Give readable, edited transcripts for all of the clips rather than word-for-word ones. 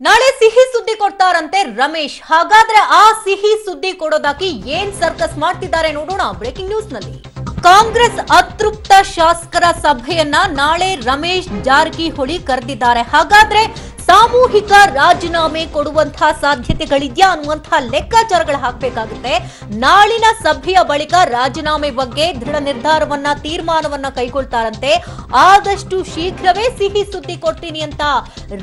ನಾಳೆ ಸಿಹಿ ಸುದ್ದಿ ಕೊಡ್ತಾರಂತೆ ರಮೇಶ್. ಹಾಗಾದ್ರೆ ಆ ಸಿಹಿ ಸುದ್ದಿ ಕೊಡೋದಾಗಿ ಏನ್ ಸರ್ಕಸ್ ಮಾಡ್ತಿದ್ದಾರೆ ನೋಡೋಣ ಬ್ರೇಕಿಂಗ್ ನ್ಯೂಸ್ ನಲ್ಲಿ. ಕಾಂಗ್ರೆಸ್ ಅತೃಪ್ತ ಶಾಸಕರ ಸಭೆಯನ್ನ ನಾಳೆ ರಮೇಶ್ ಜಾರಕಿಹೊಳಿ ಕರೆದಿದ್ದಾರೆ. ಹಾಗಾದ್ರೆ ಸಾಮೂಹಿಕ ರಾಜೀನಾಮೆ ಕೊಡುವಂತಹ ಸಾಧ್ಯತೆಗಳಿದ್ಯಾ ಅನ್ನುವಂತಹ ಲೆಕ್ಕಾಚಾರಗಳು ಹಾಕಬೇಕಾಗುತ್ತೆ. ನಾಳಿನ ಸಭೆಯ ಬಳಿಕ ರಾಜೀನಾಮೆ ಬಗ್ಗೆ ದೃಢ ನಿರ್ಧಾರವನ್ನ ತೀರ್ಮಾನವನ್ನ ಕೈಗೊಳ್ತಾರಂತೆ. ಆದಷ್ಟು ಶೀಘ್ರವೇ ಸಿಹಿ ಸುದ್ದಿ ಕೊಡ್ತೀನಿ ಅಂತ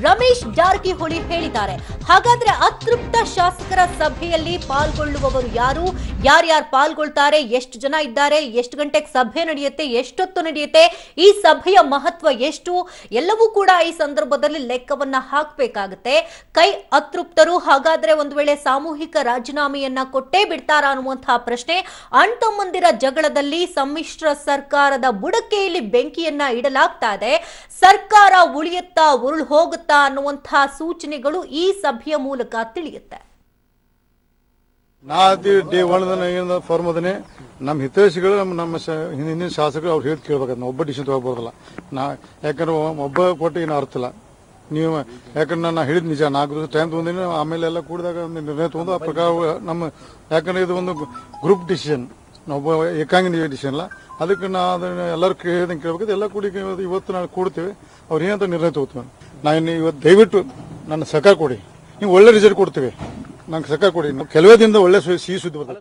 ರಮೇಶ್ ಜಾರಕಿಹೊಳಿ ಹೇಳಿದ್ದಾರೆ. ಹಾಗಾದ್ರೆ ಅತೃಪ್ತ ಶಾಸಕರ ಸಭೆಯಲ್ಲಿ ಪಾಲ್ಗೊಳ್ಳುವವರು ಯಾರು, ಯಾರ್ಯಾರು ಪಾಲ್ಗೊಳ್ತಾರೆ, ಎಷ್ಟು ಜನ ಇದ್ದಾರೆ, ಎಷ್ಟು ಗಂಟೆಗೆ ಸಭೆ ನಡೆಯುತ್ತೆ, ಎಷ್ಟೊತ್ತು ನಡೆಯುತ್ತೆ, ಈ ಸಭೆಯ ಮಹತ್ವ ಎಷ್ಟು, ಎಲ್ಲವೂ ಕೂಡ ಈ ಸಂದರ್ಭದಲ್ಲಿ ಲೆಕ್ಕವನ್ನ ಹಾಕಬೇಕಾಗುತ್ತೆ. ಕೈ ಅತೃಪ್ತರು ಹಾಗಾದ್ರೆ ಒಂದು ವೇಳೆ ಸಾಮೂಹಿಕ ರಾಜೀನಾಮೆಯನ್ನ ಕೊಟ್ಟೇ ಬಿಡ್ತಾರಾ ಅನ್ನುವಂತಹ ಪ್ರಶ್ನೆ. ಅಣ್ತಮ್ಮಂದಿರ ಜಗಳದಲ್ಲಿ ಸಮ್ಮಿಶ್ರ ಸರ್ಕಾರದ ಬುಡಕ್ಕೆ ಇಲ್ಲಿ ಬೆಂಕಿಯನ್ನ ಇಡಲಾಗ್ತಾ ಇದೆ. ಸರ್ಕಾರ ಉಳಿಯುತ್ತಾ ಉರುಳು ಹೋಗುತ್ತಾ ಅನ್ನುವಂತಹ ಸೂಚನೆಗಳು ಈ ಸಭೆಯ ಮೂಲಕ ತಿಳಿಯುತ್ತೆ. ನಮ್ಮ ಹಿತೈಷಿಗಳು ನಮ್ಮ ಹಿಂದಿನ ಶಾಸಕರು ಅವ್ರು ಹೇಳಿ ಕೇಳ್ಬೇಕಾದ್ರೆ ನಾವು ಒಬ್ಬ ಡಿಸಿಷನ್ ತಗೋಬೋದಲ್ಲ. ಯಾಕಂದ್ರೆ ಒಬ್ಬ ಕೊಟ್ಟು ಏನು ಅರ್ಥ ಇಲ್ಲ. ನೀವು ಯಾಕಂದ್ರೆ ನಾನು ಹೇಳಿದ್ ನಿಜ, 4 ದಿವಸ ಟೈಮ್ ತಗೊಂಡಿನಿ. ಆಮೇಲೆ ಎಲ್ಲ ಕೂಡಿದಾಗ ಒಂದು ನಿರ್ಣಯ ತಗೊಂಡು ಆ ಪ್ರಕಾರ ನಮ್ಮ, ಯಾಕಂದ್ರೆ ಇದು ಒಂದು ಗ್ರೂಪ್ ಡಿಸಿಷನ್, ಒಬ್ಬ ಏಕಾಂಗಿ ಡಿಸಿಷನ್ ಅಲ್ಲ. ಅದಕ್ಕೆ ನಾ ಅದನ್ನ ಎಲ್ಲರೂ ಹೇಳಿದಂಗೆ ಕೇಳ್ಬೇಕು. ಎಲ್ಲ ಕೂಡಿ ಇವತ್ತು ನಾವು ಕೂಡ್ತೇವೆ, ಅವ್ರು ಏನಂತ ನಿರ್ಣಯ ತಗೋತೀವಿ. ನಾನು ಇವತ್ತು ದಯವಿಟ್ಟು ನನ್ನ ಸಹಕಾರ ಕೊಡಿ, ನೀವು ಒಳ್ಳೆ ರಿಸಲ್ಟ್ ಕೊಡ್ತೇವೆ, ನಂಗೆ ಸಹಕಾರ ಕೊಡಿ. ಕೆಲವೇ ದಿನದ ಒಳ್ಳೆ ಸಿಹಿ ಸುದ್ದಿ ಬರ್ತದೆ.